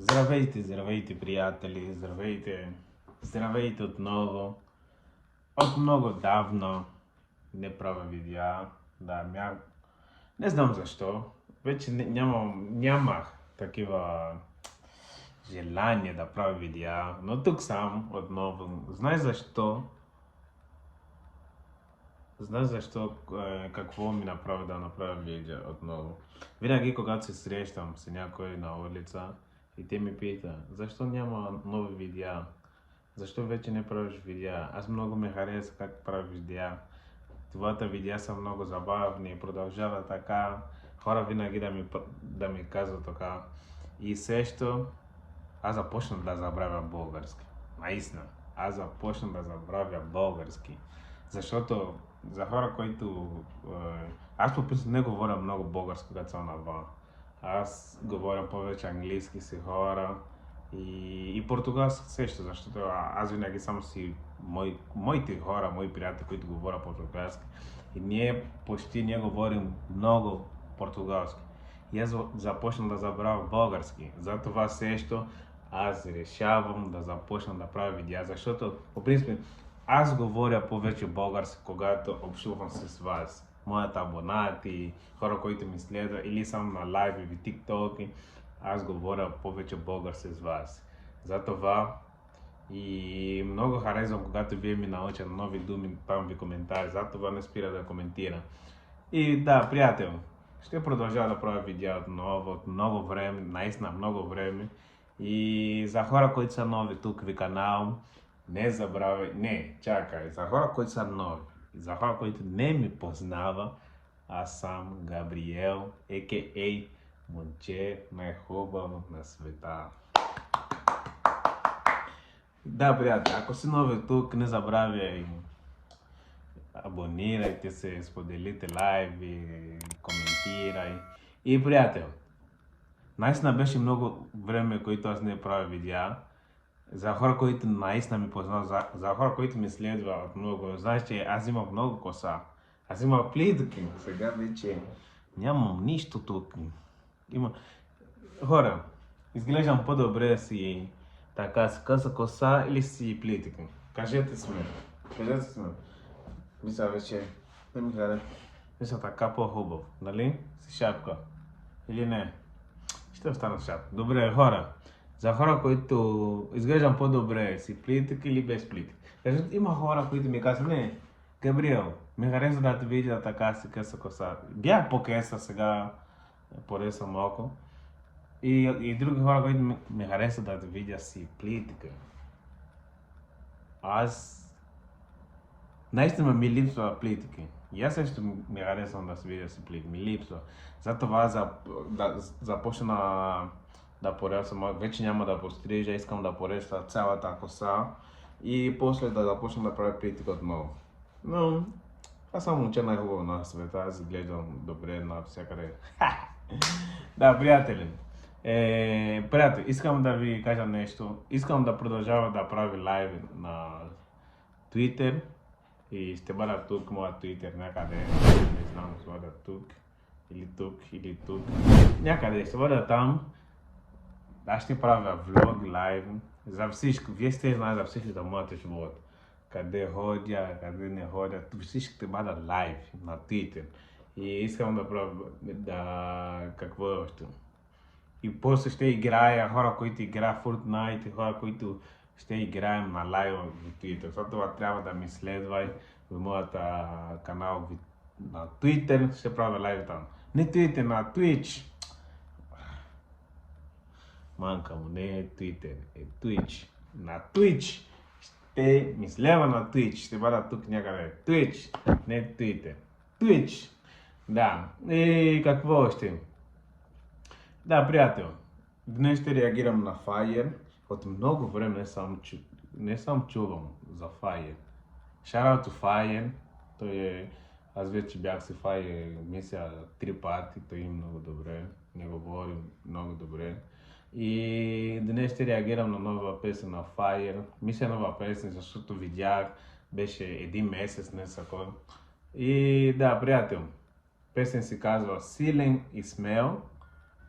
Здравейте, здравейте, приятели, здравейте отново. От много давно не правя видеа. Да, не знам защо. Вече нямах такива желания да правя видеа, но тук съм отново. Знаеш защо? Знаеш защо, какво ми направи да направя видео отново? Винаги, когато се срещам с някой на улица и те ми пита, защо няма нови видеа? Защо вече не правиш видеа? Аз много ме хареса как правиш видеа. Твоята видеа са много забавни, продължава така. Хора винаги да ми казват така. И също, аз започнах да забравя български. Наистина, аз започнах да забравя български. Защото за хора, които... Аз по принцип не говоря много български, когато съм навън. Аз говоря повече английски си хора и португалски също, защото аз винаги съм си моите хора, мои приятели, които говорят португалски. И ние почти говорим много португалски. И аз започнах да забравя български. Затова също аз решавам да започна да правя видеа, защото по принцип аз говоря повече български, когато общувам с вас. Моят абонати, хора, които ми следват, или съм на лайв или TikTok, аз говоря повече български с вас. Затова и много харесвам, когато вие ми научат нови думи там в коментари, затова не спира да коментира. И да, приятел, ще продължа да правя видеа отново, от много време, наистина много време. И за хора, които са нови тук в канал, не забравяй, чакай, за хора, които са нови, за хора, които не ми познава, аз съм Габриел, а.к.а. момче най-хубаво на света. Да, приятели, ако си нови тук, не забравяй, абонирайте се, споделите лайви, коментирай. И приятел, наистина беше много време, което аз не правя видеа. За хора, които наистина ми познават, за хора, които ми следват много, знаеш, че аз имам много коса. Аз имам плитки, сега вече нямам нищо тук. Хора, изглеждам по-добре си така с къса коса или си плитки. Кажете с мен. Мисля вече, не ми хареса. Мисля така по-хубаво, нали? С шапка. Или не? Ще остана с шапка. Добре, хора. За хора, които изглеждам по-добре, си плитък или без плитък. Защото има хора, които ми казват, не, Габриел, ми хареса да те видя така си къса коса. Бях по-къса, сега поресам малко. И други хора, които ми хареса да те видя си плитък. Аз наистина ми липсва плитъки. И аз също ми харесвам да се видя си плитък. Ми липсва. Затова започна да пореждам, вече няма да пострижа, искам да порежда цялата коса и после да започна да правя плитък отново. Но аз съм момче най-хубаво на света, аз гледам добре навсякъде. Да, приятели. Приятели, искам да ви кажа нещо. Искам да продължава да прави лайв на Twitter и ще бъда тук, моят Twitter някъде, не знам, ще бъда тук или тук. Някъде ще бъда там. Аз ще правя влог, лайв, за всичко. Вие сте знаете за всички за моят живот. Къде ходя, къде не ходя, всички ще бъдат лайв на Twitter. И искам да правя, какво е още. И после ще играя хора, които играят Fortnite, хора, които ще играем на лайв в Twitter. Затова трябва да ми следвай в моят канал на Twitter, ще правя лайв там. Не Twitter, на Twitch. Манка му, не е Twitter, е Twitch. На Twitch ще ми следва на Twitch, ще бъда тук някъде. Twitch, не Twitter. Twitch. Да, и какво още? Да, приятел, днес ще реагирам на Fire. От много време не съм чувал за Fire. Shout out to Fire. Аз вече бях с Fire, мисля, 3 пъти, той е много добре. Не говори много добре. И днес ще реагирам на нова песен на Fire. Мисля нова песен, защото видях, беше 1 месец, не такова. И да, приятел, песен се казва Ceiling и Smell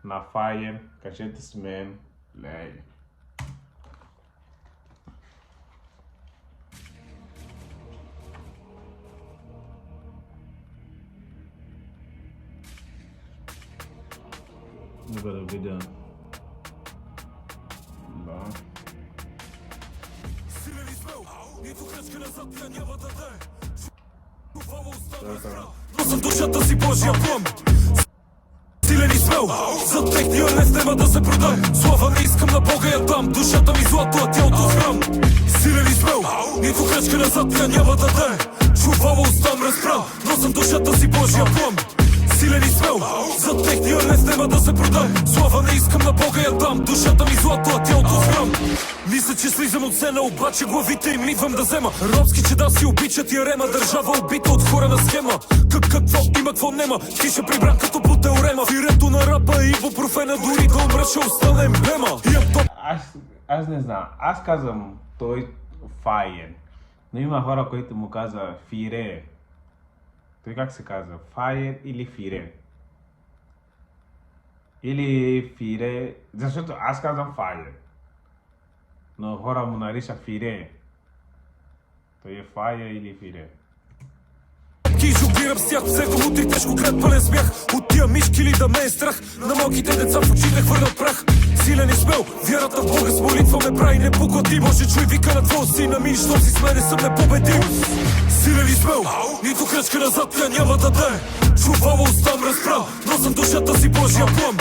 на Fire. Кажете с мен Лей. Нека да видя. Да. Носам душата си Божия план. Силен и смел, за техния лев няма да се продай. Слава не искам на Бога я дам, душата ми злато, а тялото храм. Силен и смел, нито крачка назад тя няма да дай. Чувала устам разбрал, носам душата си Божия план. Силен и смел, за техния лев няма да се продай. Слава не искам на Бога я дам, душата ми злато, а тялото храм. Мисля, че слизам от сцена, обаче главите им идвам да взема. Робски че да си обичат и рема, държава убита от хора на схема. Какво има, какво нема, тиша прибран като по теорема. Фирето на рапа и ибупрофена, дори да умра ще остане емблема. Аз не знам, аз казвам той файер, но има хора, които му казва фире. Той как се казва? Файер или фире? Или фире, защото аз казвам файер, но хора му нарича фире. Той е файер или фире? И жонглирам с тях, взето мутри тежко крат пълен смях. От тия мишки ли да ме е страх, на малките деца в очите хвърлят прах. Силен и смел, вярата в Бога с молитва ме прави непоклатим. Може чуй вика на твоя сина ми, щом си с мене съм непобедим. Силен и смел, нито крачка назад тя няма да дай. Чувала устам разбрал, носам душата си Божия план.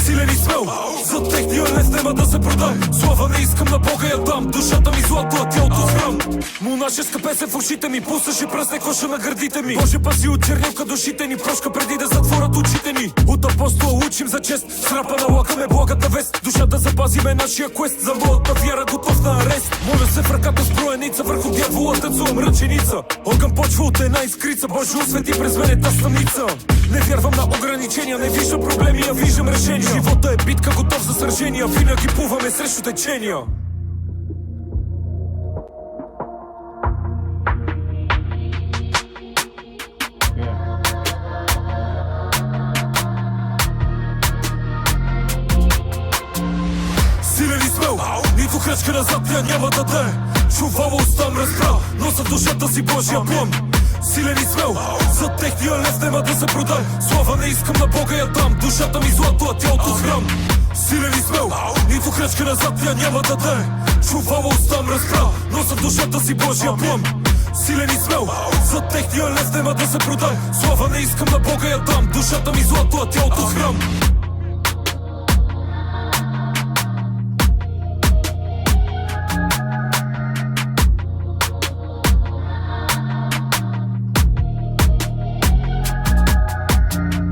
Силен и смел, за техния лес няма да се продай. Слава не искам на Бога я дам, душата ми злато, а тялото храм. Монашеска песен в ушите ми, пусаше пръсне коша на гърдите ми. Боже пази от чернилка душите ни, прошка преди да затворят очите ни. От апостола учим за чест, с рапа налагаме благата вест. Душата запазиме нашия квест, за моята вяра готов на арест. Моля се в ръката с броеница, върху дявола танцувам ръченица. Огън почва от една искрица, Боже освети през мене та стъмница. Не вярвам на ограничения, не виждам проблеми, а виждам решения. Живота е битка, готов за сражения, винаги плуваме срещу течения. Силен и смел, нито крачка назад тя няма да дай. Чувала устам разбрал, носа душата си Божия план. Силен и смел, за техния лев няма да се продай. Слава не искам на Бога я дам, душата ми злато, а тялото храм. Силен и смел, нито крачка назад тя няма да дай. Чувала устам разбрал, носа душата си Божия план. Силен и смел, за техния лев няма да се продай. Слава не искам на Бога я дам, душата ми злато, а тялото храм.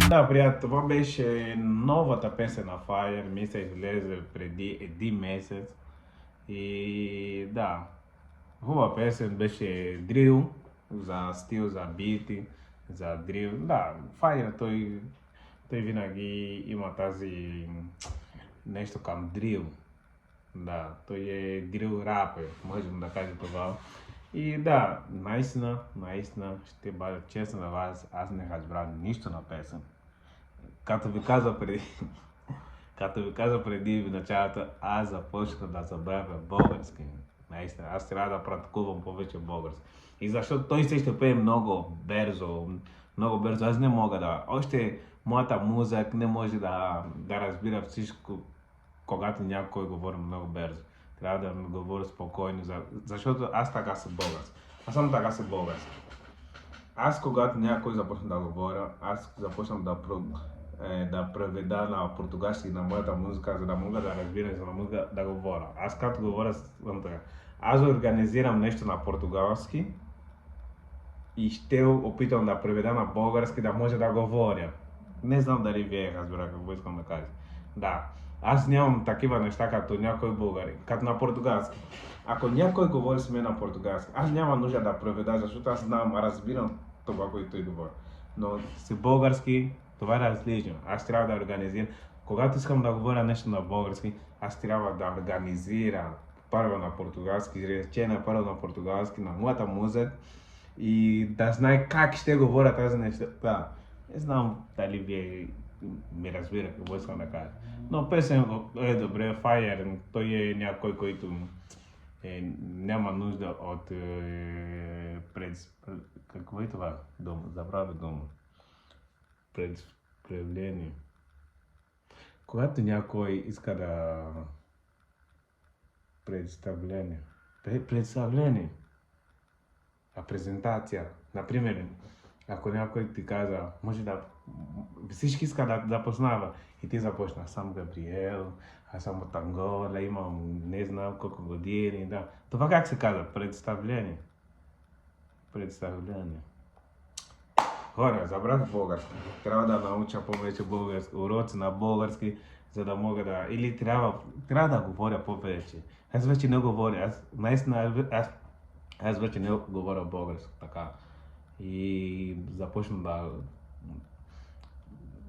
Да, приятели, това беше новата песен на Fire, мисля излезе преди един месец. И да, хубава песен, беше дрил, за стил, за бити, за дрил. Да, Fire той винаги има тази нещо към дрил. Да, той е дрил рапер, можем да кажем това. И да, наистина, ще бъда честен на вас, аз не разбрах нищо на песен. Като ви каза преди в началото, аз започнах да забравя български. Наистина, аз трябва да практикувам повече български. И защото той ще пее много бързо, аз не мога да. Още моята музика не може да разбира всичко, когато някой говори много бързо. Трябва да ми говори спокойно, защото аз така съм български. Аз съм така съм български. Аз когато някой започна да говоря, аз започнам да преведа на португалски на моята музика, за да мога да разбирам, за да мога да говоря. Аз като говоря, аз организирам нещо на португалски и ще опитам да преведа на български, да може да говоря. Не знам дали вие разбира какво искам да кажа. Да, аз нямам такива неща като някой българин, като на португалски. Ако някой говори с мен на португалски, аз няма нужда да преведа, защото аз знам, разбирам това, което той говори. Но с български това е различно. Аз трябва да организирам. Когато искам да говоря нещо на български, аз трябва да организирам първо на португалски, речение първо на португалски, на моята музика и да знае как ще говоря тази неща. Не знам дали вие ми разбира какво искам да кажа. Но песен е добре, Fire, той е някой, който няма нужда от какво е това дума? Забравя дума. Представление. Когато някой иска да представление, презентация, например, ако някой ти каза, може да всички иска да познава и ти започна, аз съм Габриел, аз съм от Ангола, имам не знам колко години, да. Това как се казва? Представление. Хора, забрах български. Трябва да науча повече български, уроци на български, за да мога да... Или трябва да говоря повече. Аз вече не говоря, аз вече не говоря български така. И започна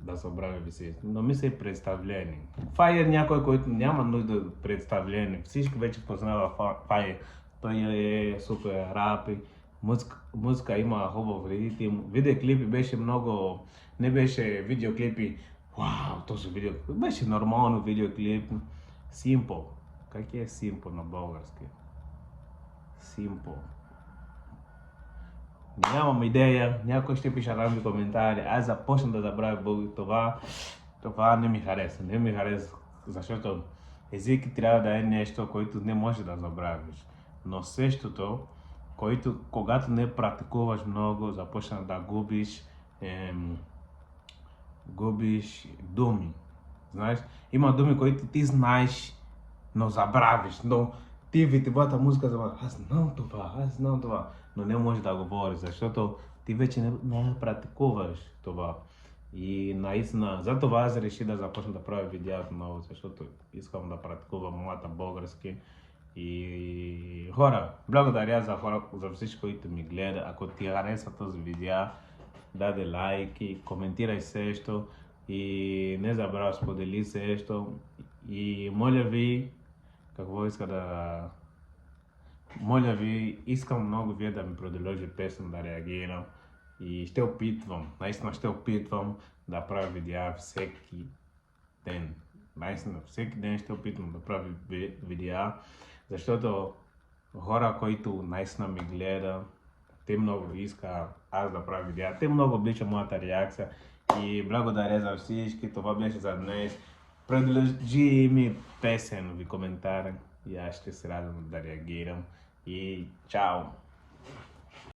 да забравя виси. Но ми се представление. Fire някой, който няма нужда да представление. Всички вече познава Fire. Той е супер рап. Музика има хубав ритм. Видеоклипи беше много... Не беше видеоклипи. Вау, този видеоклип. Беше нормално видеоклип. Simple. Как е simple на български? Simple. Нямам идея, някой ще пише там в коментари, аз започна да забравя български, това не ми хареса, защото език трябва да е нещо, което не може да забравиш. Но същото, когато не практикуваш много, започна да губиш думи. Знаеш, има думи, които ти знаеш, но забравиш, но ти в твоята музика забравиш, аз знам това, но не можеш да говориш, защото ти вече не практикуваш това. И наистина, затова аз реших да започна да правя видео отново, защото искам да практикувам моята български. И хора, благодаря за всички, които ми гледат. Ако ти хареса този видео, даде лайк и коментирай също. И не забравяй, сподели също. И моля ви, искам много вие да ми продължи песен да реагирам. И ще опитвам, наистина ще опитвам да правя видеа всеки ден. Наистина, всеки ден ще опитвам да правя видеа, защото хора, които наистина ми гледат, те много иска аз да правя видеа, те много обичат моята реакция. И благодаря за всички, това беше за днес. Предложи ми песен в коментари и аз ще се радвам да реагирам. И чао!